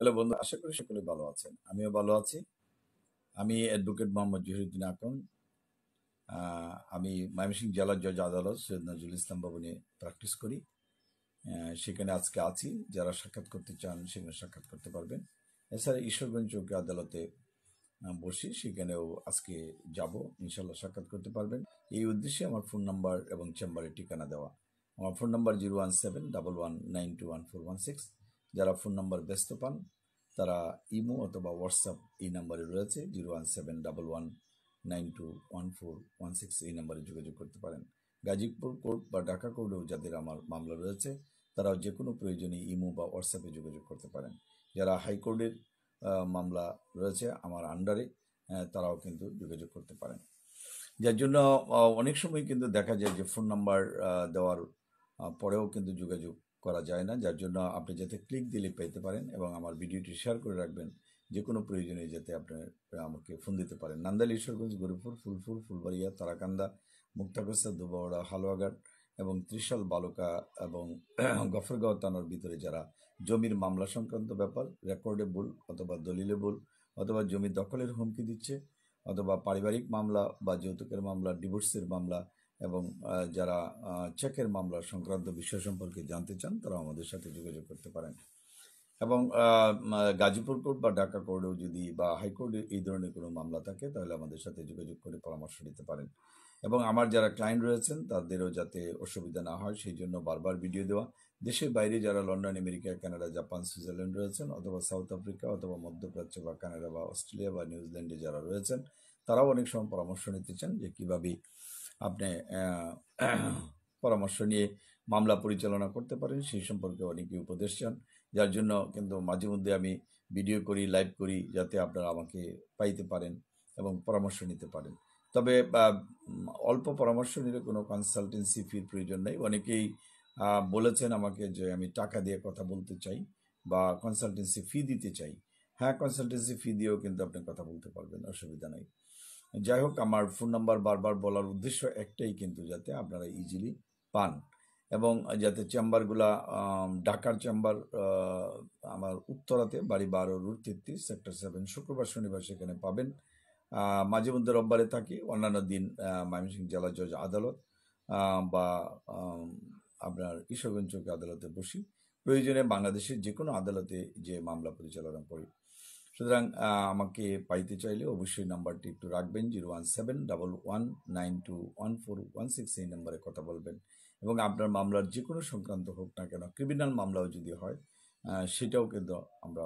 Hello বন্ধু, আশা করি সকলে ভালো আছেন। আমিও ভালো আছি। আমি অ্যাডভোকেট মোহাম্মদ জহিরুদ্দিন আকন। আমি ময়মনসিংহ জেলা জজ আদালত সৈয়দ নজরুল ইসলাম ভবনে প্র্যাকটিস করি। সেখানে আজকে আছি। যারা সাক্ষাৎ করতে চান সেখানে সাক্ষাৎ করতে পারবেন। এছাড়া ঈশ্বরগঞ্জ চৌকি আদালতে বসি, সেখানেও আজকে যাব, ইনশাল্লাহ সাক্ষাৎ করতে পারবেন। এই উদ্দেশ্যে আমার ফোন নাম্বার এবং চেম্বারের ঠিকানা দেওয়া। আমার ফোন নাম্বার 01711921416। যারা ফোন নাম্বার ব্যস্ত পান তারা ইমো অথবা হোয়াটসঅ্যাপ এই নাম্বারে রয়েছে, 01711921416 এই নাম্বারে যোগাযোগ করতে পারেন। গাজীপুর কোর্ট বা ঢাকা কোর্টেও যাদের আমার মামলা রয়েছে তারাও যে কোনো প্রয়োজনে ইমো বা হোয়াটসঅ্যাপে যোগাযোগ করতে পারেন। যারা হাইকোর্টের মামলা রয়েছে আমার আন্ডারে, তারাও কিন্তু যোগাযোগ করতে পারেন। যার জন্য অনেক সময় কিন্তু দেখা যায় যে ফোন নাম্বার দেওয়ার পরেও কিন্তু যোগাযোগ করা যায় না। যার জন্য আপনি যাতে ক্লিক দিলে পেতে পারেন এবং আমার ভিডিওটি শেয়ার করে রাখবেন, যে কোনো প্রয়োজনে যাতে আপনি আমাকে ফোন দিতে পারেন। নান্দাইল, ঈশ্বরগঞ্জ, গরিপুর, ফুলপুর, ফুলবাড়িয়া, তারাকান্দা, মুক্তাগাছা, দুবাওড়া, হালুয়াঘাট এবং ত্রিশাল, বালুকা এবং গফরগাঁও থানার ভিতরে যারা জমির মামলা সংক্রান্ত ব্যাপার, রেকর্ডে ভুল অথবা দলিলে ভুল অথবা জমি দখলের হুমকি দিচ্ছে অথবা পারিবারিক মামলা বা যৌতুকের মামলা, ডিভোর্সের মামলা এবং যারা চেকের মামলা সংক্রান্ত বিষয় সম্পর্কে জানতে চান তারা আমাদের সাথে যোগাযোগ করতে পারেন। এবং গাজীপুর কোর্ট বা ঢাকা কোর্টেও যদি বা হাইকোর্টে এই ধরনের কোনো মামলা থাকে তাহলে আমাদের সাথে যোগাযোগ করে পরামর্শ নিতে পারেন। এবং আমার যারা ক্লায়েন্ট রয়েছেন তাদেরও যাতে অসুবিধা না হয় সেই জন্য বারবার ভিডিও দেওয়া। দেশের বাইরে যারা London, America, Canada, Japan, Switzerland রয়েছেন অথবা সাউথ আফ্রিকা অথবা মধ্যপ্রাচ্য বা কানাডা বা অস্ট্রেলিয়া বা নিউজিল্যান্ডে যারা রয়েছেন তারাও অনেক সময় পরামর্শ নিতে চান যে কীভাবে আপনি পরামর্শ নিয়ে মামলা পরিচালনা করতে পারেন, সেই সম্পর্কে অনেকে উপদেশ চান। যার জন্য কিন্তু মাঝে মধ্যে আমি ভিডিও করি, লাইভ করি, যাতে আপনারা আমাকে পাইতে পারেন এবং পরামর্শ নিতে পারেন। তবে অল্প পরামর্শ নিলে কোনো কনসালটেন্সি ফির প্রয়োজন নেই। অনেকেই বলেছেন আমাকে যে আমি টাকা দিয়ে কথা বলতে চাই বা কনসালটেন্সি ফি দিতে চাই। হ্যাঁ, কনসালটেন্সি ফি দিয়েও কিন্তু আপনি কথা বলতে পারবেন, অসুবিধা নেই। যাই হোক, আমার ফোন নাম্বার বারবার বলার উদ্দেশ্য একটাই, কিন্তু যাতে আপনারা ইজিলি পান এবং যাতে চেম্বারগুলা ঢাকার চেম্বার আমার উত্তরাতে, বাড়ি 12 রুট 33 সেক্টর 7, শুক্রবার শনিবার সেখানে পাবেন। মাঝে মধ্যে রোববারে থাকি, অন্যান্য দিন ময়মনসিংহ জেলা জজ আদালত বা আপনার ঈশ্বরগঞ্জ চৌকি আদালতে বসি। প্রয়োজনে বাংলাদেশের যে কোনো আদালতে যে মামলা পরিচালনা করি। সুতরাং আমাকে পাইতে চাইলে অবশ্যই নাম্বারটি একটু রাখবেন, 01711921416 এই নাম্বারে কথা বলবেন এবং আপনার মামলার যে কোনো সংক্রান্ত হোক না কেন, ক্রিমিনাল মামলাও যদি হয় সেটাও কিন্তু আমরা